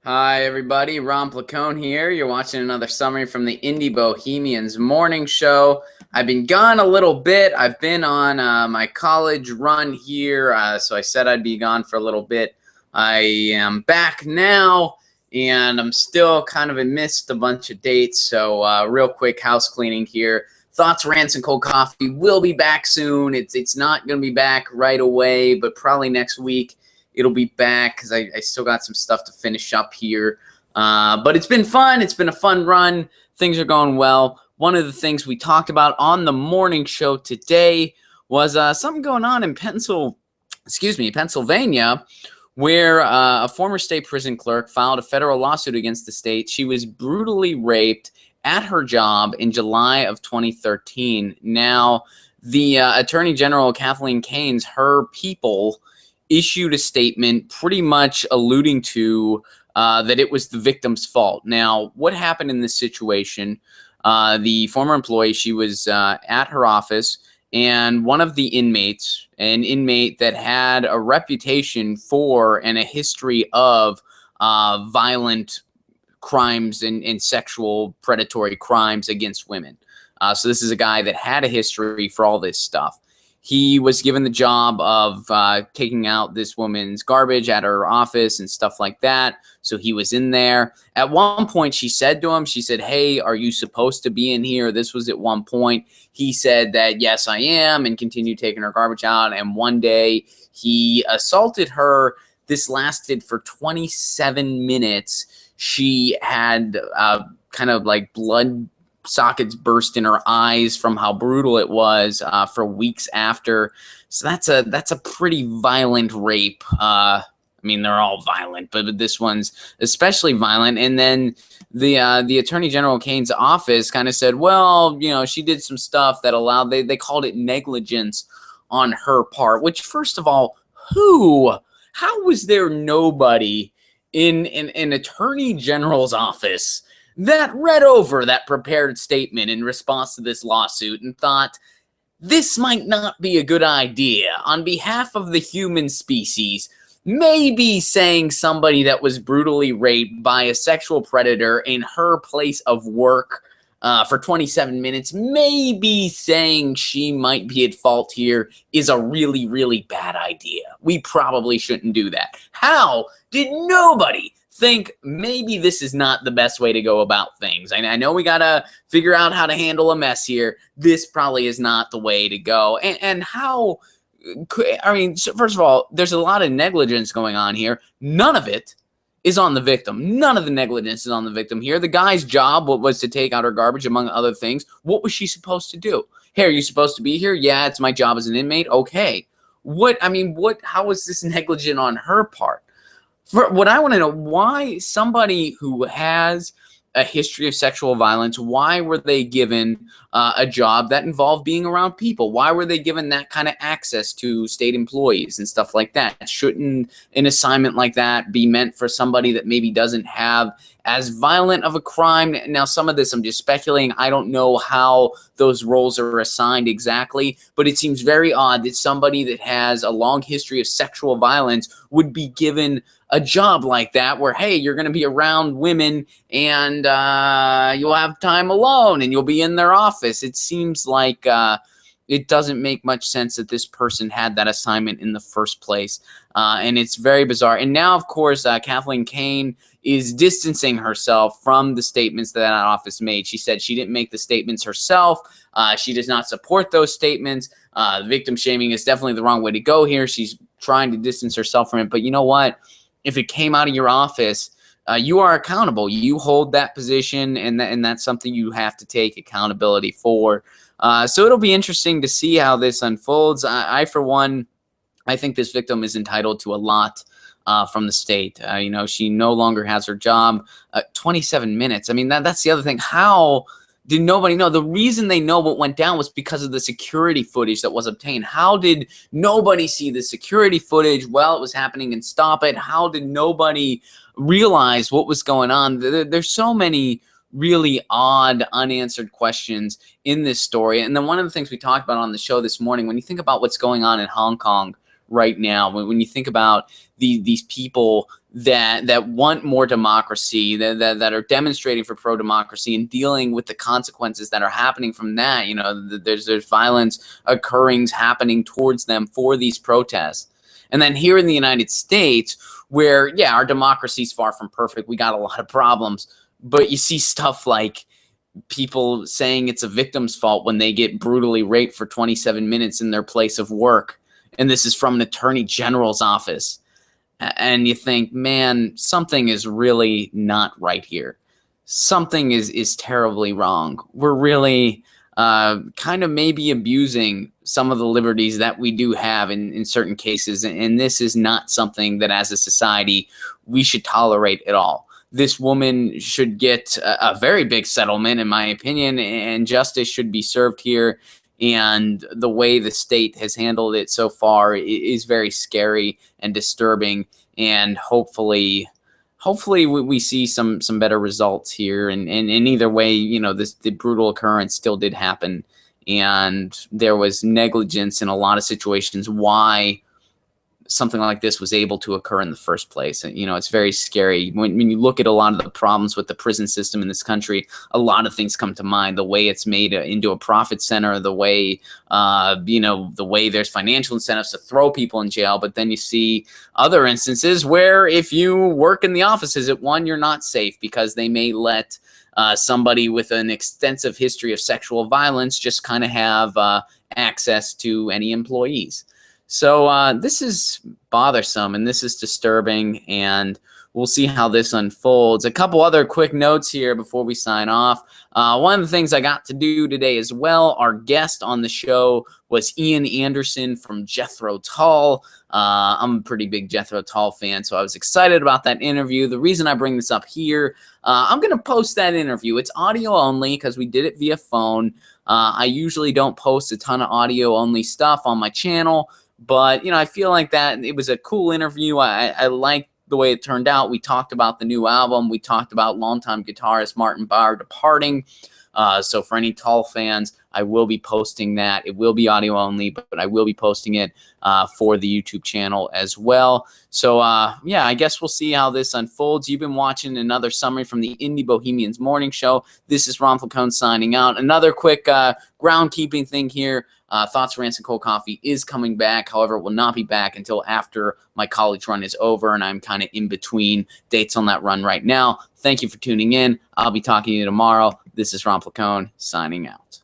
Hi, everybody. Ron Placone here. You're watching another summary from the Indie Bohemians morning show. I've been gone a little bit. I've been on my college run here, so I said I'd be gone for a little bit. I am back now, and I'm still kind of missed a bunch of dates. So real quick house cleaning here. Thoughts, Rants, and Cold Coffee will be back soon. It's not going to be back right away, but probably next week. It'll be back because I still got some stuff to finish up here. But it's been fun. It's been a fun run. Things are going well. One of the things we talked about on the morning show today was something going on in Pennsylvania, where a former state prison clerk filed a federal lawsuit against the state. She was brutally raped at her job in July of 2013. Now, the Attorney General, Kathleen Keynes, her people issued a statement pretty much alluding to that it was the victim's fault. Now, what happened in this situation? The former employee, she was at her office, and one of the inmates, an inmate that had a reputation for and a history of violent crimes and sexual predatory crimes against women. So this is a guy that had a history for all this stuff. He was given the job of taking out this woman's garbage at her office and stuff like that. So he was in there. At one point, she said to him, she said, "Hey, are you supposed to be in here?" This was at one point. He said that, "Yes, I am," and continued taking her garbage out. And one day, he assaulted her. This lasted for 27 minutes. She had kind of like blood sockets burst in her eyes from how brutal it was for weeks after. So that's a pretty violent rape. I mean, they're all violent, but this one's especially violent. And then the Attorney General Keynes' office kind of said, well, you know, she did some stuff that allowed, they called it negligence on her part, which, first of all, how was there nobody in an Attorney General's office that read over that prepared statement in response to this lawsuit and thought, this might not be a good idea on behalf of the human species? Maybe saying somebody that was brutally raped by a sexual predator in her place of work for 27 minutes, maybe saying she might be at fault here is a really, really bad idea. We probably shouldn't do that. How did nobody think maybe this is not the best way to go about things? I know we got to figure out how to handle a mess here. This probably is not the way to go. And how, I mean, first of all, there's a lot of negligence going on here. None of it is on the victim. None of the negligence is on the victim here. The guy's job was to take out her garbage, among other things. What was she supposed to do? Hey, are you supposed to be here? Yeah, it's my job as an inmate. Okay. How was this negligent on her part? For what I want to know, why somebody who has a history of sexual violence, why were they given a job that involved being around people? Why were they given that kind of access to state employees and stuff like that? Shouldn't an assignment like that be meant for somebody that maybe doesn't have as violent of a crime? Now, some of this I'm just speculating. I don't know how those roles are assigned exactly, but it seems very odd that somebody that has a long history of sexual violence would be given a job like that where, hey, you're going to be around women and you'll have time alone and you'll be in their office. It seems like it doesn't make much sense that this person had that assignment in the first place. And it's very bizarre. And now, of course, Kathleen Keynes is distancing herself from the statements that office made. She said she didn't make the statements herself. She does not support those statements. Victim shaming is definitely the wrong way to go here. She's trying to distance herself from it. But you know what? If it came out of your office, you are accountable. You hold that position, and that's something you have to take accountability for. So it'll be interesting to see how this unfolds. I for one, I think this victim is entitled to a lot from the state. You know, she no longer has her job. 27 minutes. I mean, that's the other thing. How did nobody know? The reason they know what went down was because of the security footage that was obtained. How did nobody see the security footage while it was happening and stop it? How did nobody realize what was going on? There's so many really odd, unanswered questions in this story. And then one of the things we talked about on the show this morning, when you think about what's going on in Hong Kong right now. When you think about these people that want more democracy, that are demonstrating for pro-democracy and dealing with the consequences that are happening from that. There's violence occurring happening towards them for these protests. And then here in the United States, where, yeah, our democracy is far from perfect, we got a lot of problems, but you see stuff like people saying it's a victim's fault when they get brutally raped for 27 minutes in their place of work. And this is from an attorney general's office. And you think, man, something is really not right here. Something is terribly wrong. We're really kind of maybe abusing some of the liberties that we do have in certain cases. And this is not something that as a society we should tolerate at all. This woman should get a very big settlement, in my opinion, and justice should be served here. And the way the state has handled it so far is very scary and disturbing. And hopefully we see some better results here. And either way, the brutal occurrence still did happen. And there was negligence in a lot of situations why something like this was able to occur in the first place. And, it's very scary. When you look at a lot of the problems with the prison system in this country, a lot of things come to mind. The way it's made into a profit center, the way, the way there's financial incentives to throw people in jail. But then you see other instances where if you work in the offices at one, you're not safe because they may let somebody with an extensive history of sexual violence just kind of have access to any employees. So this is bothersome and this is disturbing, and we'll see how this unfolds. A couple other quick notes here before we sign off. One of the things I got to do today as well, our guest on the show was Ian Anderson from Jethro Tull. I'm a pretty big Jethro Tull fan, so I was excited about that interview. The reason I bring this up here, I'm going to post that interview. It's audio only because we did it via phone. I usually don't post a ton of audio only stuff on my channel, but, I feel like that it was a cool interview. I liked the way it turned out. We talked about the new album. We talked about longtime guitarist Martin Barr departing. So for any Tull fans, I will be posting that. It will be audio only, but I will be posting it for the YouTube channel as well. So, yeah, I guess we'll see how this unfolds. You've been watching another summary from the Indie Bohemians Morning Show. This is Ron Placone signing out. Another quick groundkeeping thing here. Thoughts, Rants, and Cold Coffee is coming back. However, it will not be back until after my college run is over, and I'm kind of in between dates on that run right now. Thank you for tuning in. I'll be talking to you tomorrow. This is Ron Placone signing out.